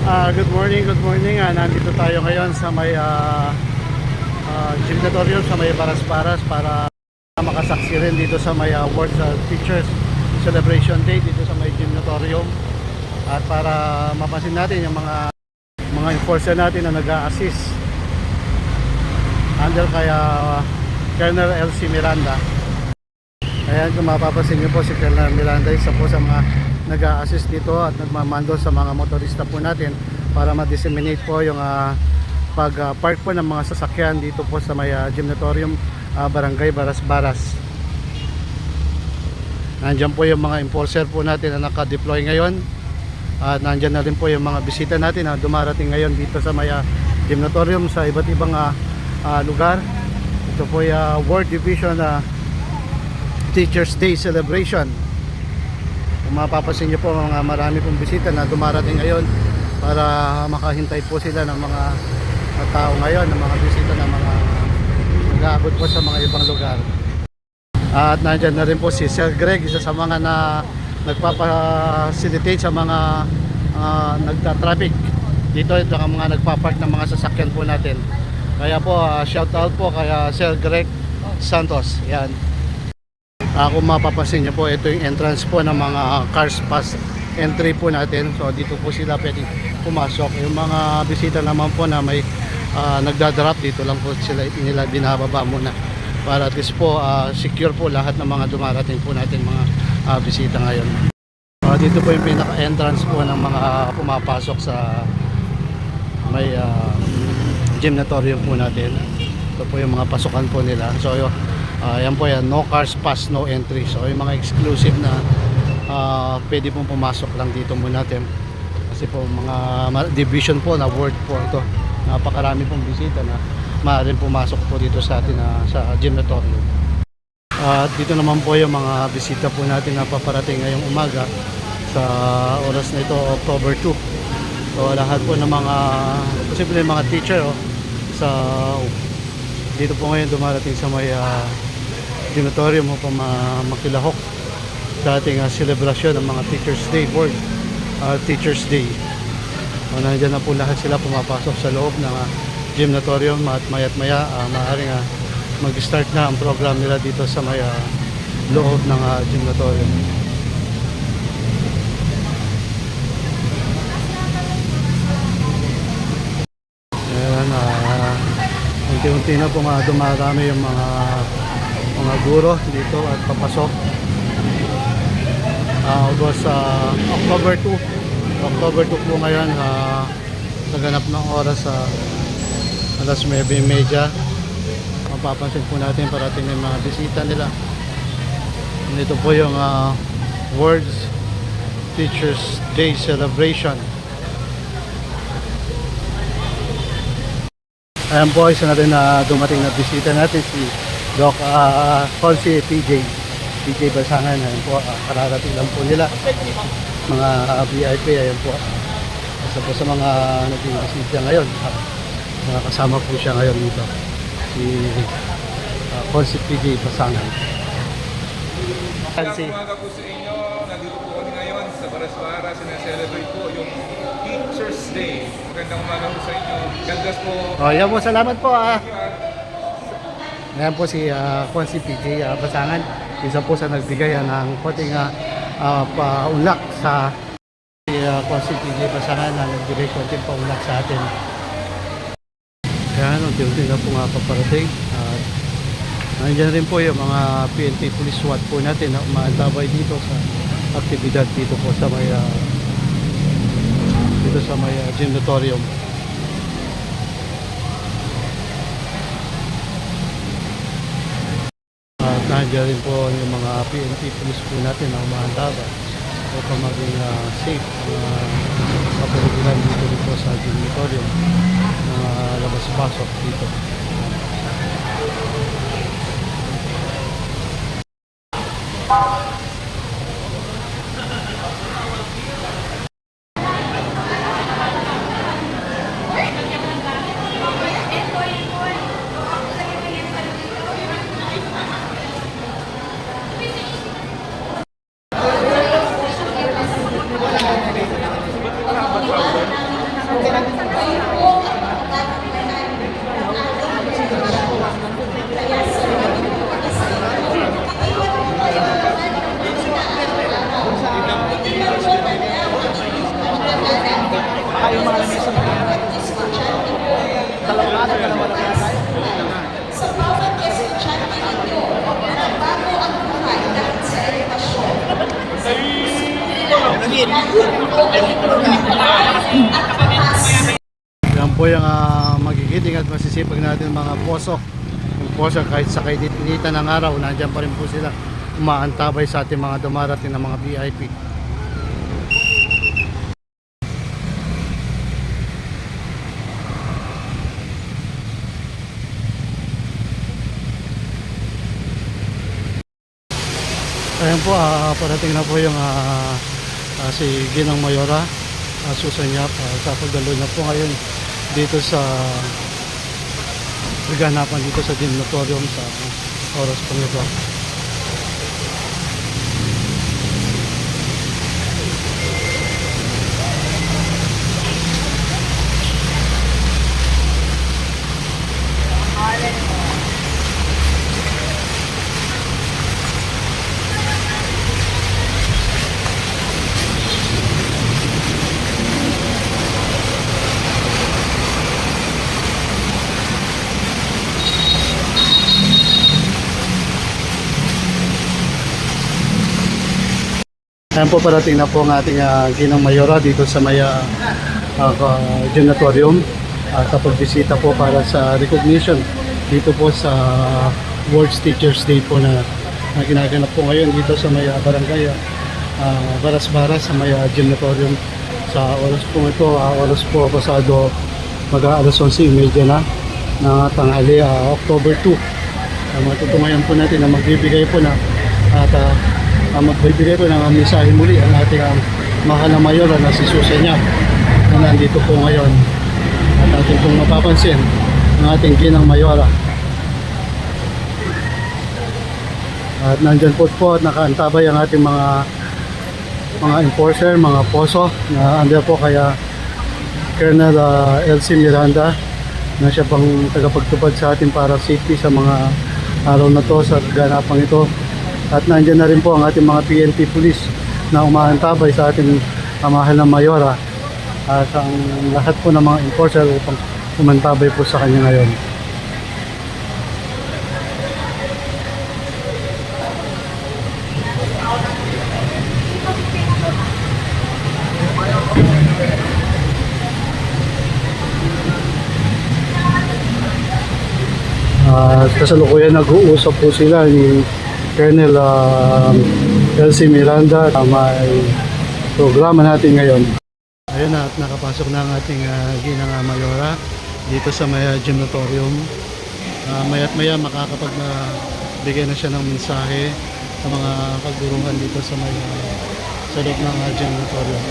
Good morning, good morning. Nandito tayo ngayon sa may gymnatorium sa may Baras-Baras para makasaksi rin dito sa may World Teachers Celebration Day dito sa may gymnatorium, at para mapansin natin yung mga enforcer natin na nag-a-assist under kaya Colonel LC Miranda. Ayan, kung mapapansin nyo po, si Colonel Miranda isa po sa mga nag-a-assist dito at nagmamando sa mga motorista po natin para ma-disseminate po yung pag-park po ng mga sasakyan dito po sa may gymnatorium, Barangay Baras-Baras. Nandyan po yung mga enforcer po natin na naka-deploy ngayon, at nandyan na rin po yung mga bisita natin na dumarating ngayon dito sa may gymnatorium sa iba't ibang lugar. Ito po yung World Division Teachers Day Celebration. Kung mapapansin nyo po, mga marami pong bisita na dumarating ngayon para makahintay po sila ng mga tao ngayon, ng mga bisita na mga nag-aabot po sa mga ibang lugar. At nandyan na rin po si Sir Greg, isa sa mga na nagpapacilitate sa mga nagta-traffic dito, ito ang mga nagpapark ng mga sasakyan po natin. Kaya po shout out po kay Sir Greg Santos. Yan. Kung mapapansin nyo po, ito yung entrance po ng mga cars pass entry po natin. So dito po sila pwedeng pumasok. Yung mga bisita naman po na may nagdadrop, dito lang po sila nila binababa muna para at least po secure po lahat ng mga dumarating po natin mga bisita ngayon. Dito po yung pinaka entrance po ng mga pumapasok sa may gymnatorium po natin. Ito po yung mga pasukan po nila. So yan po yan, no cars pass, no entry. So yung mga exclusive na pwede pong pumasok lang dito muna natin. Kasi po mga division po na word po ito. Napakarami pong bisita na maaaring pumasok po dito sa atin sa gymnatorium. At dito naman po yung mga bisita po natin na paparating ngayong umaga sa oras na ito, October 2. So lahat po ng mga posible mga teacher sa dito po ngayon dumarating sa may gymnatorium upang makilahok sa ating selebrasyon ng mga Teachers Day Board, Teachers Day. Nandiyan na po lahat sila pumapasok sa loob ng gymnatorium, at maya't maya maaaring mag-start na ang program nila dito sa may loob ng gymnatorium. Ayan, unti-unti na po dumarami yung mga guro dito at papasok. August October 2 po ngayon, naganap ng oras sa alas 9:30. Mapapansin po natin parating ng mga bisita nila. Ito po yung World Teachers Day Celebration. Ayan po, isa na rin na dumating na bisita natin, si Doc Consi PJ Basangan. Ayan po, kararating lang po nila, mga VIP. Ayan po, isa po sa mga naging bisita ngayon. Kasama po siya ngayon dito, si Consi PJ Basangan. Magandang umaga po sa inyo. Nandito po kami ngayon sa Baras-Baras. Sinaselebrate po yung Teachers Day. Magandang umaga po sa inyo. God bless po. Yan po, salamat po. Ngayon po si Consi PJ Basangan, isa po sa nagbigay ng konting paunlak sa Consi PJ Basangan na nagbigay konting paunlak sa atin. Kaya unti-unti na po nga paparating. Nandiyan rin po yung mga PNP Police SWAT po natin na umaantabay dito sa aktibidad dito po sa may gymnatorium. At nandiyan rin po yung mga PNP Police po natin na umaantabay upang maging safe ang kapaligiran dito sa gymnatorium, mga labas-pasok dito. Gin. Yan po yung magigiting at masisipag natin mga poso. Yung poso kahit sa kainita ng araw, nandiyan pa rin po sila umaantabay sa ating mga dumarating na mga VIP. Ayan po, parating na po yung si Ginang Mayora, Susan Yap, sa pagdalo na po ngayon dito sa ganapan dito sa Gymnatorium sa oras po nito. Ayan po, parating na po ang ating Ginang Mayora dito sa may Gymnatorium sa pagbisita po para sa recognition dito po sa World Teachers Day po na ginaganap po ngayon dito sa may barangay Baras-Baras sa may Gymnatorium. Sa oras po ito, oras po pasado mag-alas 11:30 na ng tanghali, October 2. Matutungayan po natin na magbibigay po na at magbibigay po ng mensahe muli ang ating mahal na Mayora na si Susan Yap na nandito po ngayon at ating pong mapapansin ang ating Ginang Mayora at nandyan po at nakaantabay ang ating mga enforcer, mga poso na andyan po kaya Colonel Elsie Miranda na siya pang tagapagtupad sa ating para safety sa mga araw na to sa ganapang ito. At nandiyan na rin po ang ating mga PNP police na umaantabay sa ating mahal na Mayora at ang lahat po ng mga enforcer upang umantabay po sa kanya ngayon. Kasalukuyan nag-uusap po sila ni Colonel Elsie Miranda. May programa natin ngayon. Ayun na, at nakapasok na ang ating Ginang Mayora dito sa may Gymnatorium. Maya't maya makakapagbigay na siya ng mensahe sa mga kagurungan dito sa may sa loob ng Gymnatorium.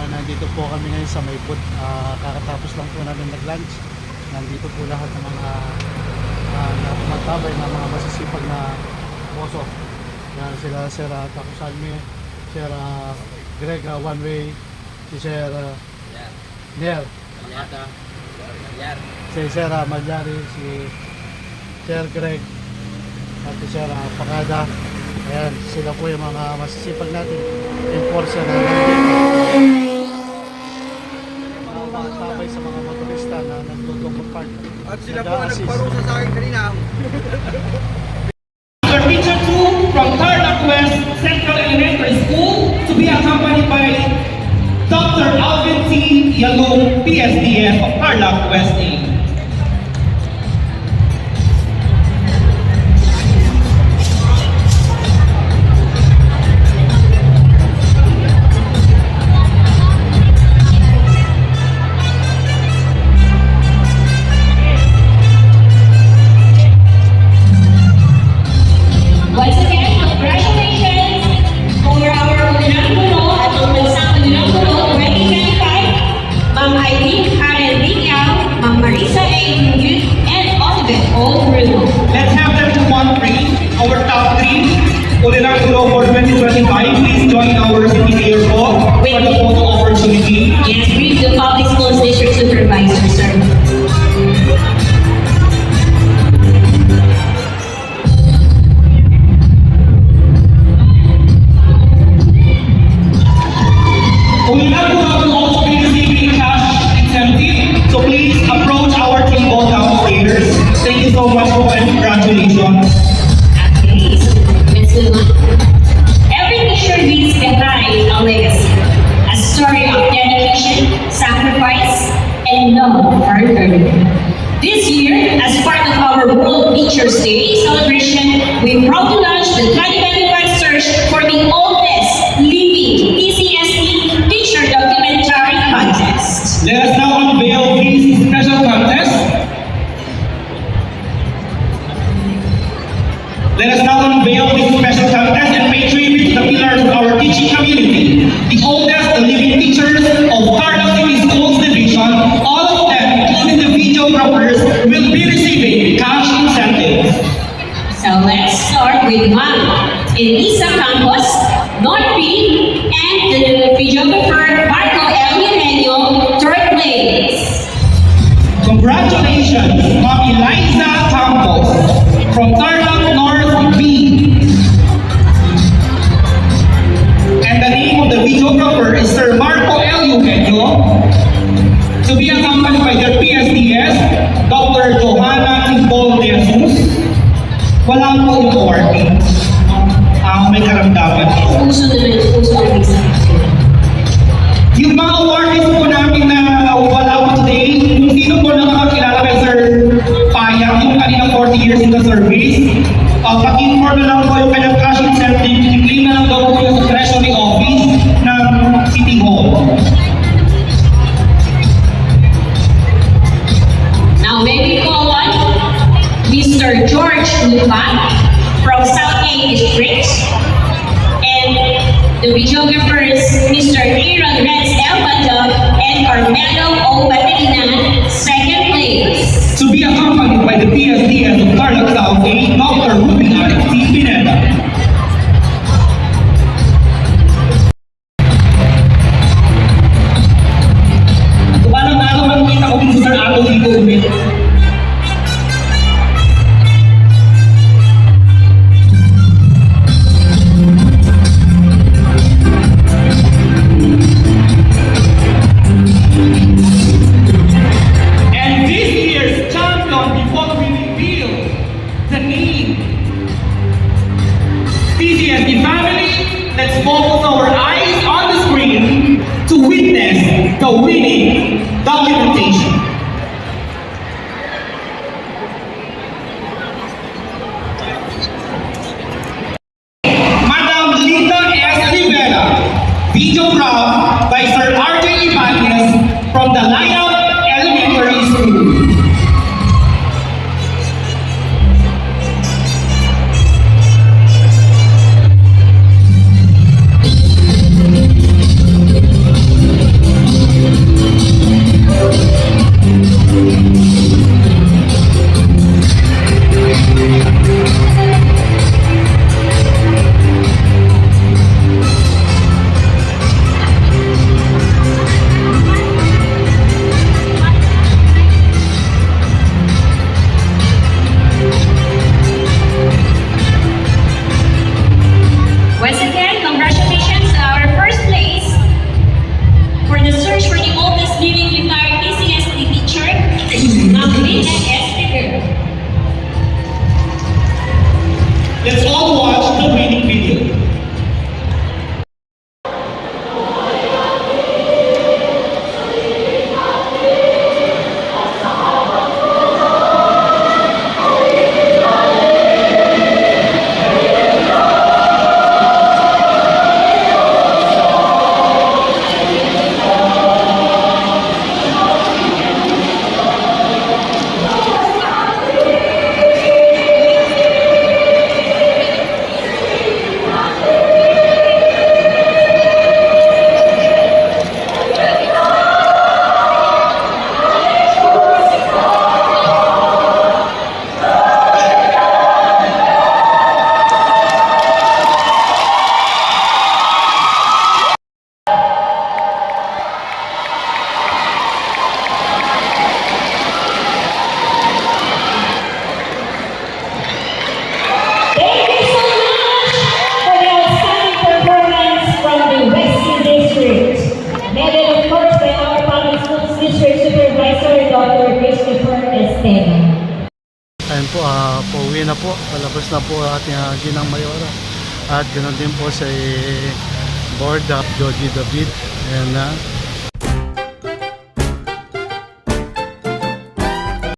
Nandito po kami ngayon sa may booth. Kakatapos lang po namin nag-lunch. Nandito po lahat ng mga matabay na mga masisipag na poso. Yan sila Sir Takusalme, Sir Greg One Way, si Sir Ner, si Sir Malyari, si Sir Greg, at si Sir Pakada. Ayan, sila po yung mga masisipag natin enforcer na nandito. gabay sa mga motorista na nagdodong park. At sila po ang nagparusa sa akin kanina. Teacher 2 from Tarlac West Central Elementary School to be accompanied by Dr. Alvin T. Yalong, PSDF of Tarlac West A. Once again, congratulations for our Unangulo at Umansang Unangulo 2025, Ma'am Eileen Karen Vinyao, Ma'am Marisa A. Yun, and Olivet all through. Let's have them to 1-3, our top 3. Unangulo for 2025, please join our city mayor po for the photo opportunity. Yes, brief the public schools district supervisor, sir. Unangulo will also be receiving cash incentive, so please approach our table downstairs. Thank you so much po and congratulations. Okay, so let's move on. Every teacher leaves behind a legacy, a story of dedication, sacrifice, and love for learning. This year, as part of our World Teachers Day celebration, we proudly launched the 2025 search for the oldest living PCSE teacher documentary contest. Let us now unveil this special contest. Let us now unveil this special contest and pay tribute to the pillars of our teaching community. The oldest living teachers of Tarlac City Schools Division, all of them, including the videographers, will be receiving cash incentives. So let's start with Ma'am Elisa Campos, North B, and the videographer Marco El Eugenio, third place. Congratulations, Ma'am Eliza Campos from Tarlac North B. And the name of the videographer is Sir Marco L. Eugenio, to be accompanied by their PSDS, Dr. Johanna Timbol de Jesus. Walang po yung awarding. May karamdaman. Puso naman, puso ang isa. Yung mga awardees po namin na wala po today, kung sino po nakakakilala kay Sir Payang, yung kanina 40 years in the service, pag-inform na lang po yung kanyang cash incentive, i-claim na lang daw po yung sa Treasury Office ng City Hall. Now may we call on Mr. George Lupa from South A District and the videographers Mr. Aaron Renz Elbanda and Carmelo O. Baterina, second place. To be accompanied by the PSDS of Tarlac South A, Dr. Ruby Alex T. Pineda. So parang nakakita ko din sa Sir Ato dito ulit. And pauwi na po. Palabas na po ating Ginang Mayora. At ganoon din po sa board of Joji David. Ayan na.